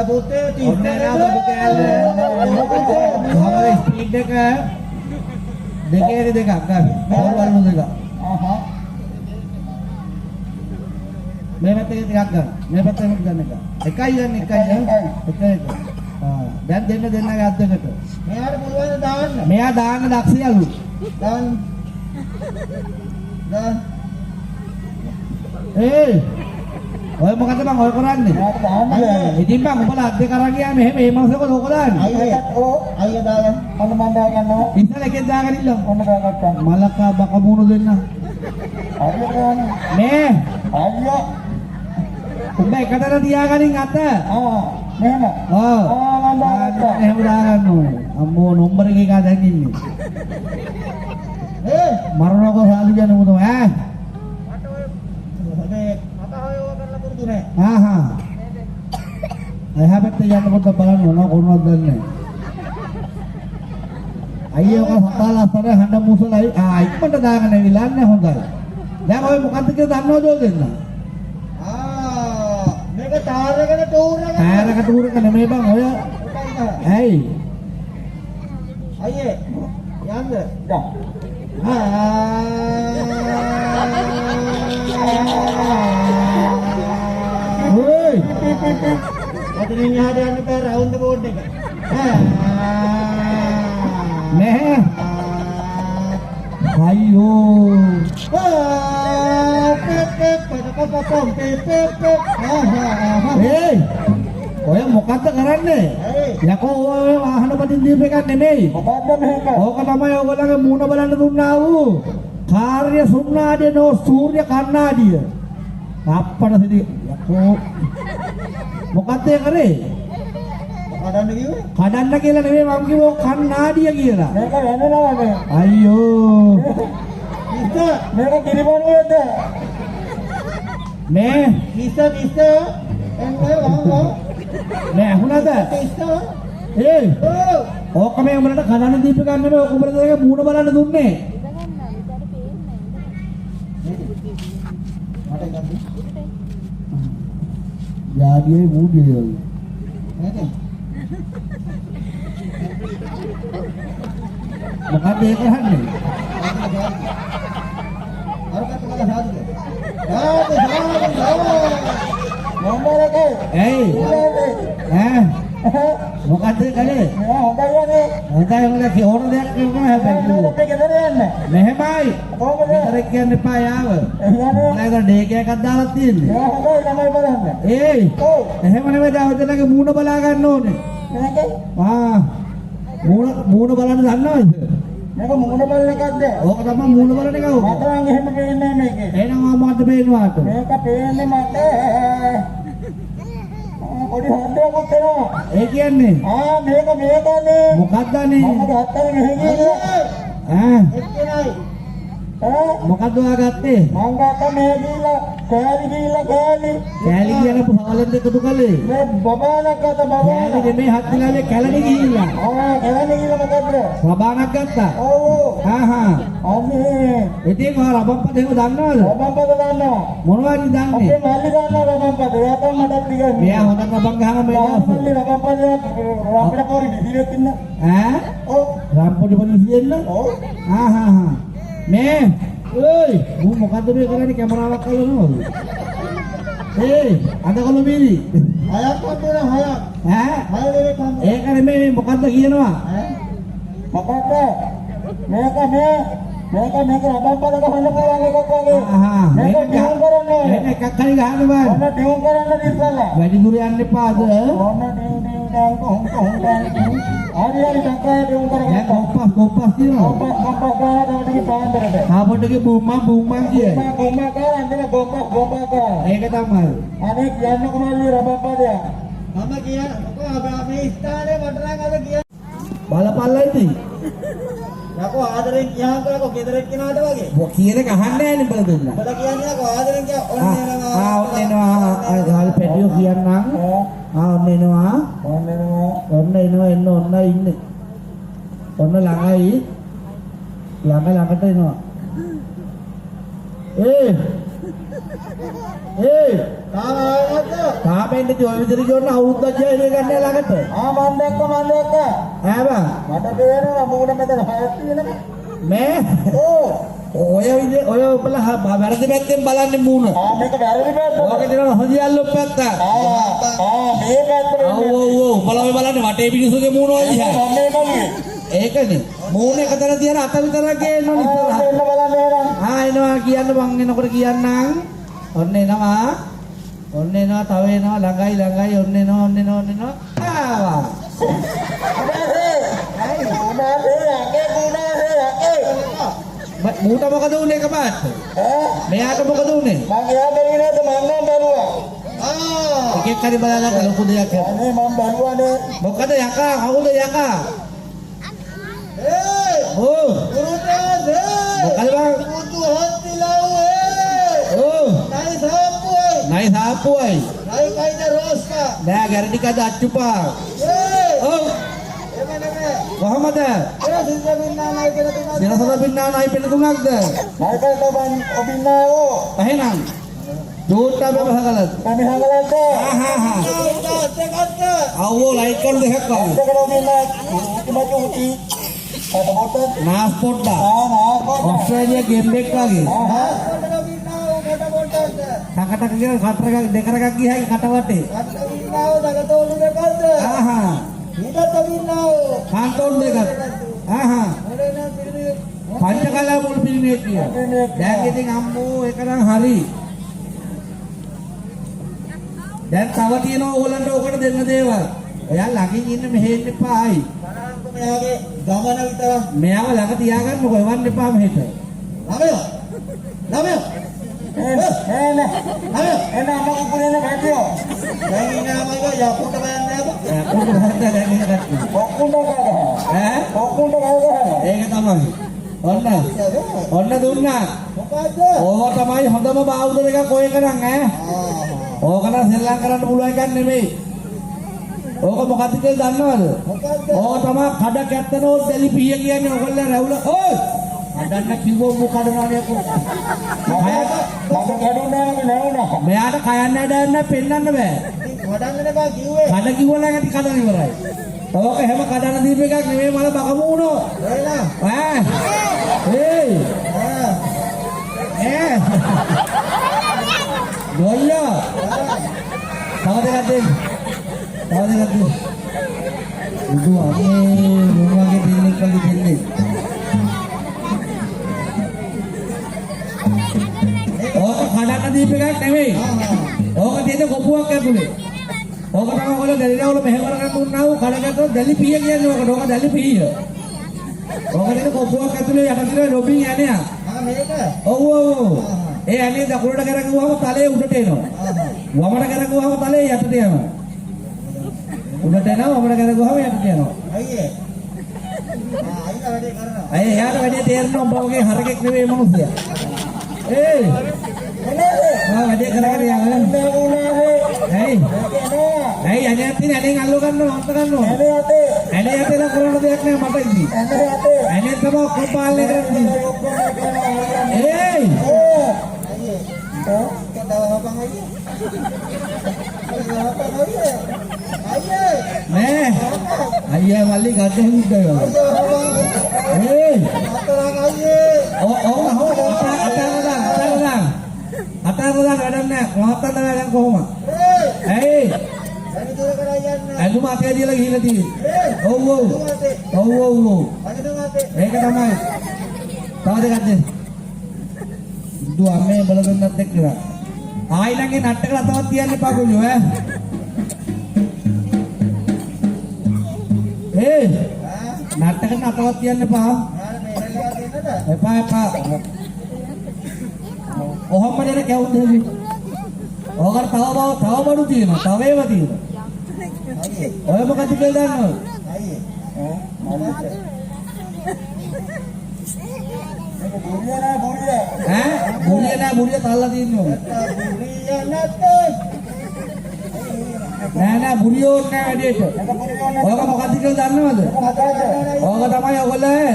පුතේ තිස්සරේ ස්පීඩ් එක දෙකේ දෙකක් ගන්න. බෝල් දෙක. මේ පැත්තේ ටිකක් ගන්න. මේ පැත්තේ ගන්න එක. එකයි ගන්න එකයි. දැන් දෙන්නගේ අත් දෙකට. මෙයාට පුළුවන් දාන්න. මෙයා දාන්න දක්ෂයලු. දාන්න. ඔය මොකද මං ඔය කරන්නේ? ඉතින් මං උඹලා අත් දෙක අරන් ගියාම එහෙම මේ මාසෙක ලෝක දාන්නේ. අයියා දාගන්න. ඔන්න මං දාගන්නවා. ඉස්සර එකෙන් දාගෙන ඉන්න. ඔන්න දාගත්තා. මලකා බකමුණු දෙන්න. මේ අයියා උඹ එකතන තියාගනින් අත. මෙහෙම. මං දාගත්තා. එහෙම දාගන්න ඕනේ. අම්මෝ නම්බර එක දැන් ඉන්නේ. මරණකෝ සාදු කියන්නේ මොකද ඈ? එහා පැත්තේ යන්න පොඩ්ඩක් බලන්න ඕන කොහොමද දන්නේ. අයියෝ ඔක සතාලස්සර හඬ මුසලයි ඉක්මනට දාගෙන ඉවිලන්නේ හොඳයි. දැන් ඔය මොකද්ද කියලා දන්නවද ඔය දෙන්න? මේක තාරයකට තෝරගෙන තාරයකට තෝරගෙන නෙමෙයි බං ඔය. ඇයි? අයියේ යන්න. Woi, katanya ni ada yang per round the board dek. Neh, ayo. Hey, ඔය මොකද්ද කරන්නේ? යකෝ ඔය වාහන වලින් දීප එකක් නෙමෙයි. මොකද්ද මේක? ඕක තමයි ඔයගොල්ලන්ගේ මූණ බලන්න දුන්නා වූ කාර්ය සුන්නාදිය නෝ සූර්ය කන්නාදිය. අප්පට සිටි යකෝ මොකද්ද ඒ කරේ? කඩන්න කිව්වේ? කඩන්න කියලා නෙමෙයි මම කිව්වා කන්නාදිය කියලා. මේක වෙනනවද? අයියෝ. ඉත මේක කිරිබොනුවේද? මේ කිස එන්නේ වහම නෑ අහුණාද? ඒ ඕක මේ උඹලට කනන දීප ගන්න නෙමෙයි ඕක උඹලට ඒක මූණ බලන්න දුන්නේ. යාගියේ මූඩියේ නේද? මොකද ඒක හන්නේ? අරකට කළා සාදුද? මොම්බරකේ ඇයි මොකද්ද කලේ හොඳයි ඕන දෙයක් නෙමෙයි හැබැයි ගෙදර යන්න මෙහෙමයි කොහොමද ගෙදර කියන්න එපා යාව මම ඩේක එකක් දාලා තියෙන්නේ හොඳයි ළමයි බලන්න එහෙම නෙමෙයි දාවදලගේ මූණ බලා ගන්න ඕනේ මූණ බලන්න දන්නවද මේක මූණ බලන එකක්ද ඕක තමයි මූණ බලන එක ඕක මට නම් එහෙම පේන්නේ නැහැ මේකේ එහෙනම් මොකද්ද පේනවාට මේක පේන්නේ මට පොඩි හොද්දයක් වෙනවා ඒ කියන්නේ මේකනේ මොකක්දනේ මම ගත්තනේ මෙහෙ කියලා එක්කනයි මොකද්ද ඔයාගත්තේ මම ගත්තා මේ ගිහිල්ලා කෑලි කියන පහලෙන් දෙකතු කලේ මේ බබානක් ගත්ත බබානක් නෙමෙයි හත්තිලාවේ කැලණි ගිහිල්ලා කැලණි ගිහිල්ලා මොකද්ද බබානක් ගත්තා ඔව් අනේ ඉතින් ඔයා රබම්පද එහෙම දන්නවද රබම්පද දන්නවා මොනවද දන්නේ අපේ මල්ලි දන්නවා රබම්පද එයා තමයි මටත් කියන්නේ මෙයා හොඳ රබම් ගහන මේ මල්ලි රබම්පද රාම්පඩ පොරි දිදිරෙත් ඉන්න ඔව් රාම්පඩ පොරි දිදිරෙන්න ඔව් මේ ඔය් මොකද්ද මේ කරන්නේ කැමරාවක් අල්ලනවද අද කොළු බීලි හයක් වතුන හයක් ඒක නෙමෙයි මොකද්ද කියනවා මොකද්ද මේක රබම්පද ගහන්න පුළුවන් එකක් වගේ මේක ටියුන් කරන්නේ මේක එකක් හරි ගහන්න බෑ ඔන්න ටියුන් කරන්න ඉස්සලා වැඩි දුර යන්න එපා අද ඔන්න හරි සංකල්ප ටියුන් කරගන්න කොප්පස් කියනවා කොප්පස් ගානකට පාන්දරට ආපොට්ටගේ බුම්මන් කියේ බුම්මන් ගාන අnder ගොම්පා ඒක තමයි අනේ කියන්න කොහොමද රබම්පදය මම කියන මේ ස්ථානේ මට නම් අද කිය බලපල්ලා ඉතින් යකෝ ආදරෙන් කියහකෝ ගෙදරට කෙනාට වගේ ඔය කියන එක අහන්නේ නැහැ නේ බල දුන්නා බල කියන්නේ යකෝ ආදරෙන් කිය ඔන්න එනවා ආල් පැටියෝ කියන්නම් ඔන්න එනවා එන්න ඉන්නේ ඔන්න ළඟයි ළඟට එනවා තාම ආපෙන්ද ඔය විදිහට කියනවා අවුරුද්දක් ජීවිතේ ගන්න ළඟට. මන් දැක්ක. ඈ බං. මට පේනවා මූණ මෙතන හයක් තියෙනවා. මේ ඔය විදිහ ඔය ඔබලා වැරදි පැත්තෙන් බලන්නේ මූණ. මේක වැරදි පැත්ත. ඔයක දෙනවා හොඳ යල්ලෝ පැත්ත. මේ පැත්තට. ඔව් ඔබලා බලන්නේ වටේ පිටිසුගේ මූණ ඔය දිහා. ඒකනේ. මූණ එකතන තියන අත විතරක් ගේන්න ඉස්සරහ. එන්න බලන්න එහෙනම්. එනවා කියන්න මං එනකොට කියන්නම්. ඔන්න එනවා. තව එනවා ළඟයි ඔන්න එනවා. ආවා. මූට මොකද උනේ කපාට? මෙයාට මොකද උනේ? මං එයා බැලුවේ නැද්ද මං නම් බැලුවා. එකෙක් හරි බලලා ලොකු දෙයක් කරා. අනේ මං බැලුවානේ. මොකද යකා කවුද යකා? Oh, මොකද බං? පුතු හොත්තිලා ඔය. නයි සාප්පුවයි. නයි කයිද රෝස්කා. නෑ ගැරඩිකද අච්චුපා. කොහමද? සිරසද පින්නානයි පෙළ තුනක්ද? නයිකල්ට ඔබින්නාවෝ. එහෙනම් දෝට්ටා බබහගලත්. බබහගලත්. අවෝ ලයිට් කන් දෙකක් වගේ. දෙකක් ඔබින්නා. උටි नास पोट्टा ऑस्ट्रेलिया गेम बेक कागे टका टका के खटर का देखर का की है खटवाटे हां इधर तो बिनाओ खान तोड़ देगा हां पंचकला बोल फिल्म एक किया දැන් අම්මෝ එකනම් හරි දැන් තව තියෙනවා ඕගලන්ට ඔකට දෙන්න දේවල් ඔයා ළඟින් ඉන්න මෙහෙ ඉන්න එපායි මෙයාගේ ගමන විතර මෙයාව ළඟ තියාගන්නකො එවන්න එපා මෙහෙට ළමයා එන අම්මා කුපුරේන කට්ටිය දැන් ඉන්න අම්මා යකුට බයන්නේ යකුට බයන්නේ දැන් ඉන්න කට්ටිය ඔක්කුන්ට ගහනවා ඔක්කුන්ට ගහනවා ඒක තමයි ඔන්න දුන්නා මොකද්ද ඕවා තමයි හොඳම බාහුව දෙකක් ඔය කරන් ඕක නම් සෙල්ලම් කරන්න පුළුවන් එකක් නෙමෙයි ඕක මොකක්ද කියලා දන්නවද? මොකක්ද? ඕක තමයි කඩ කැත්තනෝ දෙලි පීය කියන්නේ ඔයගොල්ලෝ රැවුල. ඔය්! අඬන්න කිව්වෝ මොකද නානේ කො. මම කඩුණානේ නෑනේ. මෙයාට කයන්න ඇදන්න පෙන්නන්න බෑ. කඩන්න බෑ කිව්වේ. කඩ කිව්වලා ඇති කඩන ඉවරයි. ඕක හැම කඩන දීප එකක් නෙමෙයි මල බකමුණෝ. එලා. ඒයි. ගොල්ලෝ. තව දෙකක් itu rumah ke klinik kali klinik oh kadang di pegang නෙමෙයි ඕක තියෙන කොපුවක් ඇතුලේ ඕක තමයි ඔයගොල්ලෝ දැලිනවල මෙහෙම කරගෙන දුන්නාව කඩකට දැලි පීය කියන්නේ ඕක දැලි පීය ඕක තියෙන කොපුවක් ඇතුලේ යට තියෙන රොබින් යන්නේ මේක ඔව් ඒ ඇනේ දකුණට කරගුවාම තලයේ උඩට එනවා වමට කරගුවාම තලයේ යටට යනවා උඩට එනවා වමට කරගුවාම යටට යනවා අයියේ අයියා වැඩේ කරනවා අයියා යාට වැඩේ තේරෙනවා උඹ වගේ හරකෙක් නෙවෙයි මිනිස්සයා වැඩේ කරගෙන යන්න ඇයි අනේ අතින් ඇලෙන් අල්ල ගන්නවා අන්ත ගන්නවා ඇනේ යතේ කරන්න දෙයක් නෑ මට ඉති ඇනේ තමයි ඔක්කොම පාලනය කරන්නේ ඒයි නෑ අයියා මල්ලි ගද්දේ හුද්දා ඒයි අතාරලා වැඩක් නෑ මහත්තයා තමයි දැන් කොහොමද ඇයි ඇඳුම අතේ දිලා ගිහිල්ලා තියෙන්නේ ඔව් ඒක තමයි තව දෙකක් දෙන්න දුව අම්මේ බලගන්නත් එක්ක ආයිලගේ නට්ටක රතවත් තියන්න එපා කොල්ලෝ නට්ටක රතවත් තියන්න එපා එපා ඔහොම දෙන කවුද හරි ඔකට තව බඩු තියෙනවා තව ඒවා තියෙනවා ඔය මොකද කියලා දන්නවද බුරිය තල්ලා තියෙනවා නෑ බුරියෝ නෑ වැඩේට ඔයක මොකද කියලා දන්නවද ඕක තමයි ඔයගොල්ලෝ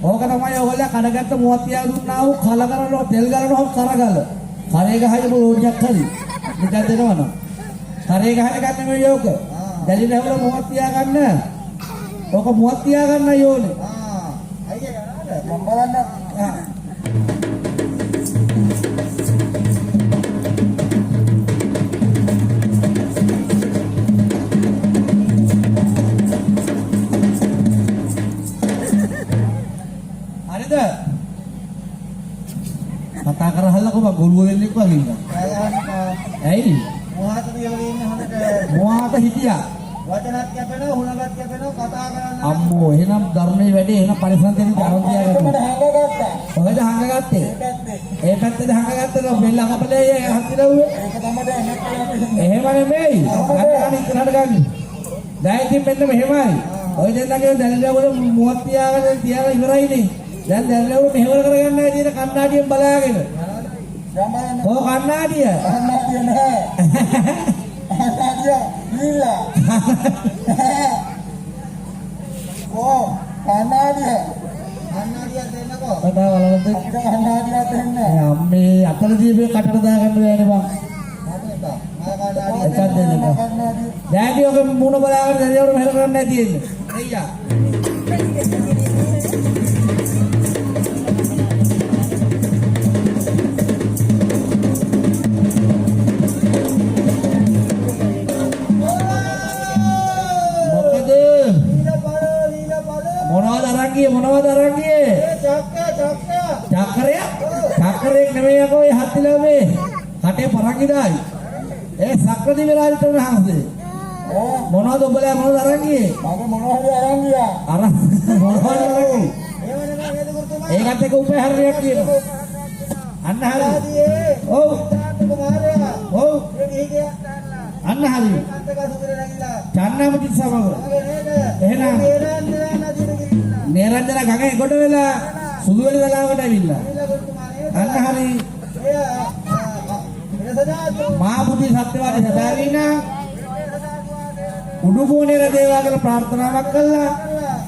ඕක තමයි ඔයගොල්ලෝ කඩගත්ත මුවත්තියා දුන්නා වූ කල කරනවා තෙල් ගලනවා කරගල කරේ ගහයි මොෝනියක් හරි. නිකන් දෙනවනම්. කරේ ගහන ගන්න මේ යෝක. දැලි නැවල මොහොත් තියා ගන්න. ඔක මොහොත් තියා ගන්න යෝනේ. අයියා යනවාද? මම බලන්න. හරිද? කතා කරහල්ලා කොහොම ගොළුව වෙන්නේ කොහොමද? ඇයි? මොහාත වියවලේ ඉන්න හොඳට මොහාත හිටියා. වචනත් කැපෙනවා, හුණගත් කැපෙනවා, කතා කරන්න. අම්මෝ එහෙනම් ධර්මයේ වැඩි එහෙනම් පරිසම් දෙන්න ආරම්භ තියාගන්න. කොහෙද හංගගත්තේ? ඒ පැත්තේ හංගගත්තද බෙල්ල කපලේ හත්තිරව්වේ? ඒක තමයි එහෙම නෙමෙයි. ගන්න ඉස්සරහට ගන්න. දැන් ඉතින් මෙන්න මෙහෙමයි. ඔය දෙන්නගේ දැල්ලවල මුවත් තියාගෙන ඉවරයිනේ. දැන් දැල්ලවල මෙහෙවර කරගන්න ඇයි තියෙන කණ්ණාඩියෙන් බලාගෙන. ඔව් කණ්ණාඩිය. කණ්ණාඩිය නෑ. කණ්ණාඩිය නීලා. ඔව් කණ්ණාඩිය. කණ්ණාඩිය දෙන්නකෝ. කතා වලද? කණ්ණාඩිය දෙන්න. අම්මේ අතලදී මේ කටට දාගන්න බෑනේ බං. එකක් දෙන්නකෝ. දැන් ඔක මුණ බලාගෙන දැල්ලවල මෙහෙර කරන්න ඇති තියෙන්නේ. අයියා. මොනවද අරන් ගියේ? චක්‍රයක් නෙමෙයි යකෝ ඒ හත්තිලවේ. කටේ පරංගිදායි. ඒ සක්‍රදි වෙලාවට උන හංසෙ. මොනවද ඔබලා මොනවද අරන් ගියේ? මම මොනවද අරන් ගියා? අරන් මොනවද අරන් ගියේ? ඒකට එක උපේ හරියක් කියනවා. අන්න හරි. ඔව්. ඔව්. අන්න හරි. චන්නාමති සමග. එහෙනම් නේරන්දන ගඟේ කොට වෙලා සුදු වෙන දලාවට ඇවිල්ලා. අන්න හරි. මා බුද්ධි සත්‍යවාදී සදාවිනා උඩුගෝනේ රදේවා කියලා ප්‍රාර්ථනාවක් කළා.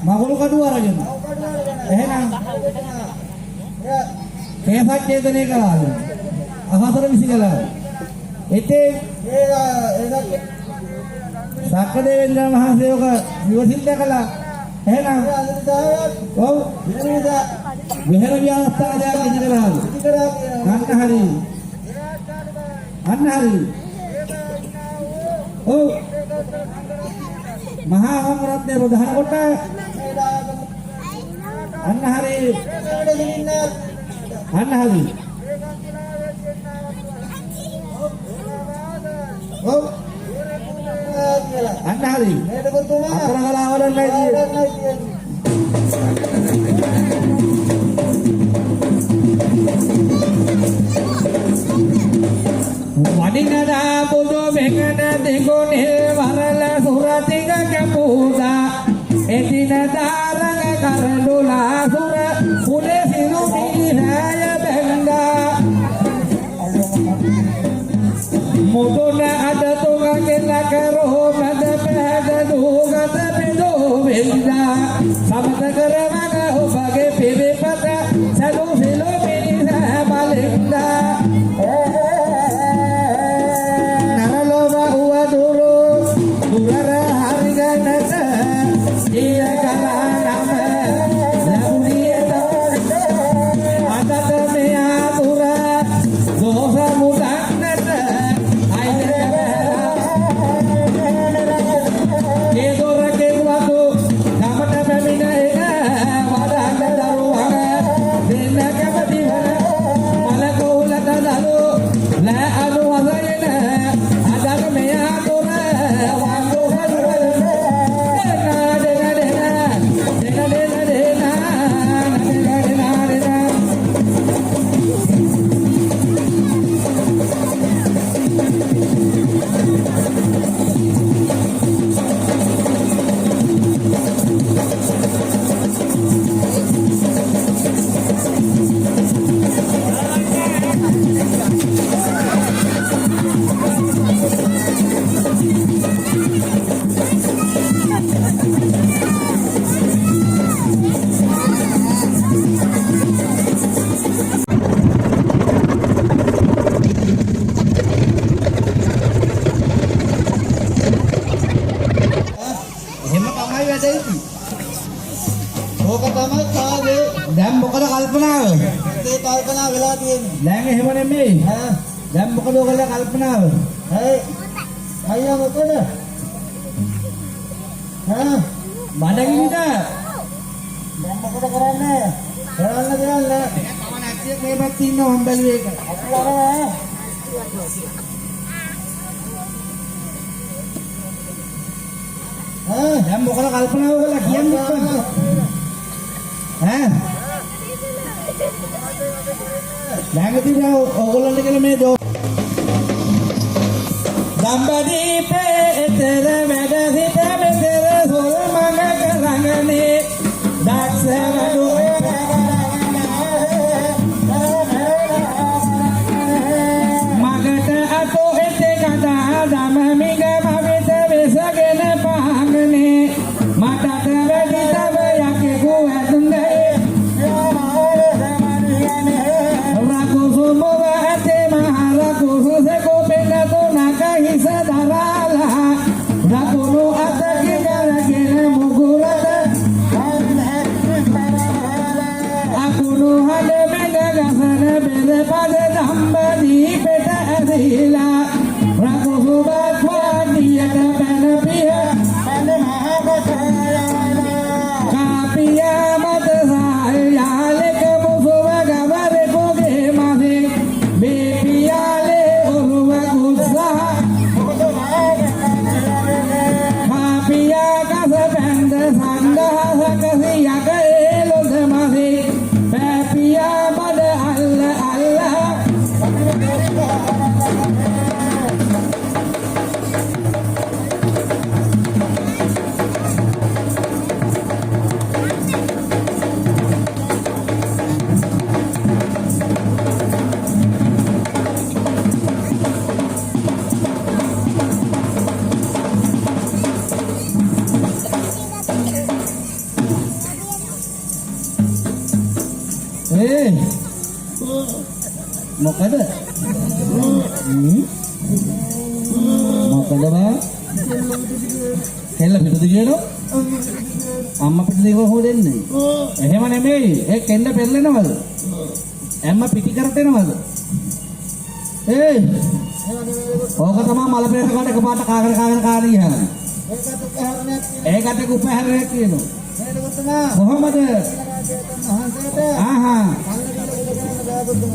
මගුල් කඩුව අරගෙන. එහෙනම් කේසක් චේතනය කළා. අහතර විසි කළා. එතේ සක්‍රදේවේන්ද්‍ර මහසේවක විවසිත කළා. එහෙනම් ඔව් විහෙර ව්‍යවස්ථාවක් ඉදි කරා. අන්න හරි. අන්න හරි. ඔව් මහා වංගරත්නයේ ප්‍රධාන කොට අන්න හරි. අන්න හරි. ඔව් අන්න හරි. අපර කලාවලන් නැති. වඩිනදා බුදු මෙකන දෙගොනේ වරල සුරතිග කැපුදා එදින දාරග කරඩුලා සුර කුලේ සිරු මිහිරය බැංගා මුදුන අද තුග කෙල කරෝ මද පැද දුගත පිදෝ වෙන්දා සමත කරවග ඔබගේ පිරිපත සලු සිලු මිනිස බලෙන්දා නරලොව උවදුරු දුරර හරිගනත ජීය කලා නම ලැබුණියත අදත මෙයා දුර දෝස මුදන්නට මලකෝල වෙලා තියෙන්නේ. දැන් එහෙම නෙමෙයි. දැන් මොකද ඔයගොල්ලෝ කල්පනාව? අයියා මොකද? බඩගිනිද? දැන් මොකද කරන්නේ? කරන්න දෙයක් නෑ. තව නැතිව මේ පැත්තේ ඉන්න මම බැලුවේ ඒක. අපි යනවා. දැන් මොකද කල්පනා ඔයගොල්ලෝ කියන්නේ කොහොමද? දැන් ඉතින් ඔයගොල්ලන්ට කියලා මේ දම්බදීපේ එතර වැඩ සිට මෙතර සොල් මඟ කරගනේ දක්ෂ වඩු මගට අතෝ එතේ කතා දම මිග මවිත වෙසගෙන පහගනේ මටට වැඩි තව යකෙකු ඇතුන්දේ රකුසු මොව ඇතේ මහරකුසු සෙකෝ පෙන්නතු නකහිස දරාලා රකුණු අතකි කරගෙන මුගුරට අකුණු හඩ බෙද ගසන බෙද පද දම්බදී පෙට ඇදහිලා රකුසු බත්වාදියට පැනපිය කාපියා මත සායාලෙක මුසුව ගවරෙකුගේ මසින් බේපියාලේ ඔරුව කුත්සා කාපියා කස පැන්ද සන්දහසකසියක ඒලොද මසින් පැපියා බඩ අල්ල අල්ලා මොකද? මොකද බා? කෙල්ල පිටුද කියනවා? අම්මා පිටුද කොහොමද දෙන්නේ? එහෙම නෙමෙයි. ඒ කෙල්ල පෙරලෙනවද? අම්මා පිටි කරට එනවද? ඕක තමයි මල පෙරට කොට එකපාරට කාගෙන ගියා. ඒකට කුපහැරයක් කියනවා. කොහොමද?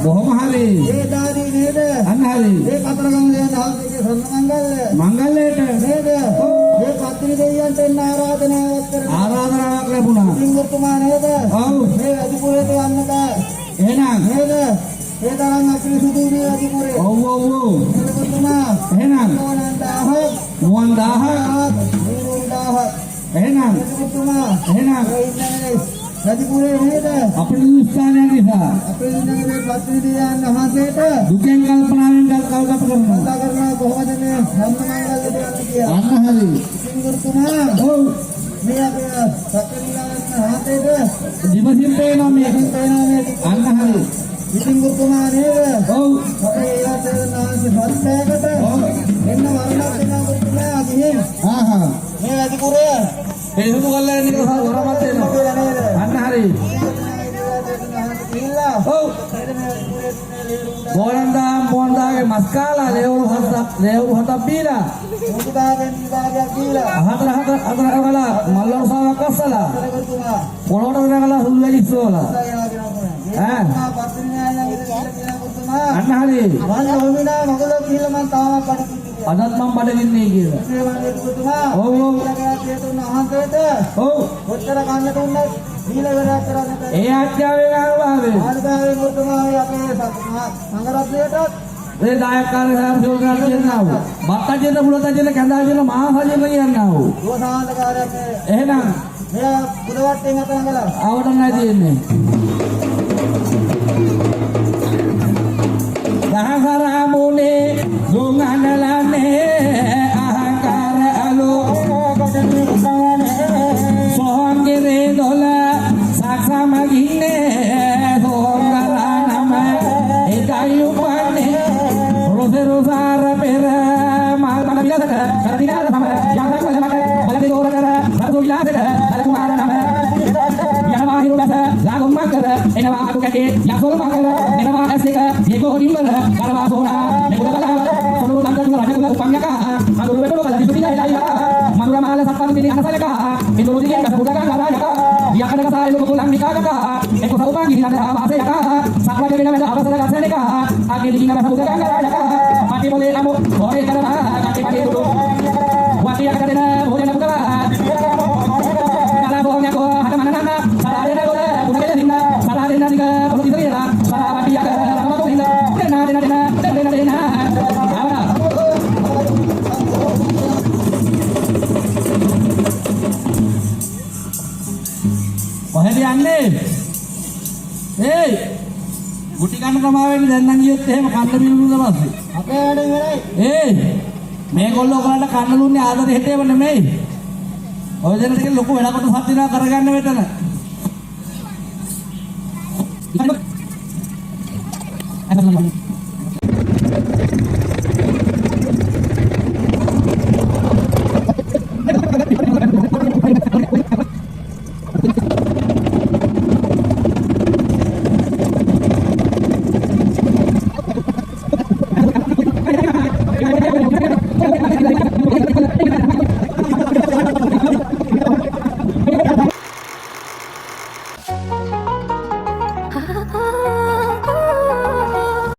බොහොම හරි. ඒ දාදී නේද? අන්න හරි. ඒ කතරගම දෙවියන් වහන්සේගේ සම්ම මංගල්‍යයට නේද? ඒ පත්‍රි දෙවියන්ට එන්න ආරාධනාවක් කරනවා. ආරාධනාවක් ලැබුණා. සිංහතුමා නේද? ඔව්. මේ අධිපුරයට යන්න බෑ. එහෙනම් නේද? ඒ තරම් අපිරිසුදු මේ අධිපුරේ. ඔව් ඔව් ඔව්. සිංහතුමා එහෙනම් මුවන් 1000 එහෙනම් සිංහතුමා එහෙනම් රජපුරේ නේද? අපේ ස්ථානය නිසා අපේ ඉන්නේ පත්‍රි දෙවියන් වහන්සේට දුකෙන් කල්පනාවෙන් කල්ප කරනවා කොහොමද මේ සම්මංගල්‍ය දෙයක් කියලා. අන්න හරි. සිංහතුමා ඔව් මේ අපේ පත්‍රි දෙවියන් වහන්සේට දිවසින් පේනවා මේ අන්න හරි. සිංහතුමා නේද? ඔව් අපේ යාතේ නාන්සේ සත්‍යයකට එන්න වරණක් දෙනවා ගිහින් මේ රජපුරේ එහෙම ගල්ලා ඉන්නේ හොරමත් වෙනවා. අන්න හරි. ඔව්. බෝලන්දාගේ මස් කාලා ලේවුරු හතක් බීලා. මුකුදාගෙන් විභාගයක් දීලා. හතර ගලා මල්ලෝසාවක් අස්සලා. පොළොට ගලා සුළු වැලි ඉස්සෝලා. අන්න හරි. මම හොමිනා මගලෝ කියලා මම තාම පඩි අදත් මම බඩගින්නේ කියලා. ඔව් ඔව්. ඔව්. කොච්චර කන්න දුන්නත් දීලා කරන්නේ. ඒ ආඥාවෙන් ආවාවේ. ආඥාවෙන් මුතුමාගේ අපේ සංඝරත්නයටත් ඒ දායකයන් සාර්ථක කරගන්නවා. බත්තජෙන මුලතජෙන කැඳාජෙන මහාසජෙන කියනවා. දෝසාන්තකාරයක් එහෙනම් මෙයා පුදවට්ටෙන් අතංගලා ආවටම නැති තියෙන්නේ. දහසරා මුනේ දුංගනලනේ අහංකාර අලෝ සෝංගිරේ දොල සක්සමගින්නේ සෝංගලා නම එකයි උපන්නේ රොසෙරුසාර පෙර මාල් මන විලසට කරදිනාද නම යහක් වලමට බලදි දෝර කර රතු විලාසට අලකුමාර නම යනවාහිරු බස ලාගොම්මක් කර එනවා අතු කැටේ යසෝල මංගල එනවා ඇස් එක ඒකෝ දිම්බල කරවා සෝනා මෙකුද බල සොළු දන්ත රජකුල උපඤ්ඤක මధుර වෙඩෝ කල දිපිනයි ලයිලා මధుර මාල සත්පන් දිනි අනසලක මිදුරු දිගෙන් කසුදක නරායක යකඩක සායල කුලම් නිකාගක ඒක සෞපන් ගිහින් නද වාසයක සක්වද වෙන වෙන අවසර ගසනක ආගේ දිගින් කසුදක නරායක පාටි මොලේ නමෝ හොරේ කරවා කාටි පාටි දුරු වාටියක් දෙන භෝජන පුදවා කලා බෝඤ්ඤකෝ හතමනනන සාරේන ගොඩ පුදේ දින්න සාරේන දිග පොළො දිගේලා සාරාටියක් රමතු දින්න දෙන ආවනා කොහෙද යන්නේ? ඒයි ගුටි කන්න තමයි වෙන්නේ දැන් නම් ගියොත් එහෙම කන්න බිරුදුන පස්සේ. අපේ වැඩේ ඉවරයි. ඒයි මේගොල්ලෝ ඔයාලට කන්න දුන්නේ ආදරේ හිතේව නෙමෙයි. ඔය දෙන ටික ලොකු වැඩ කොටසක් දිනවා කරගන්න මෙතන. අසලම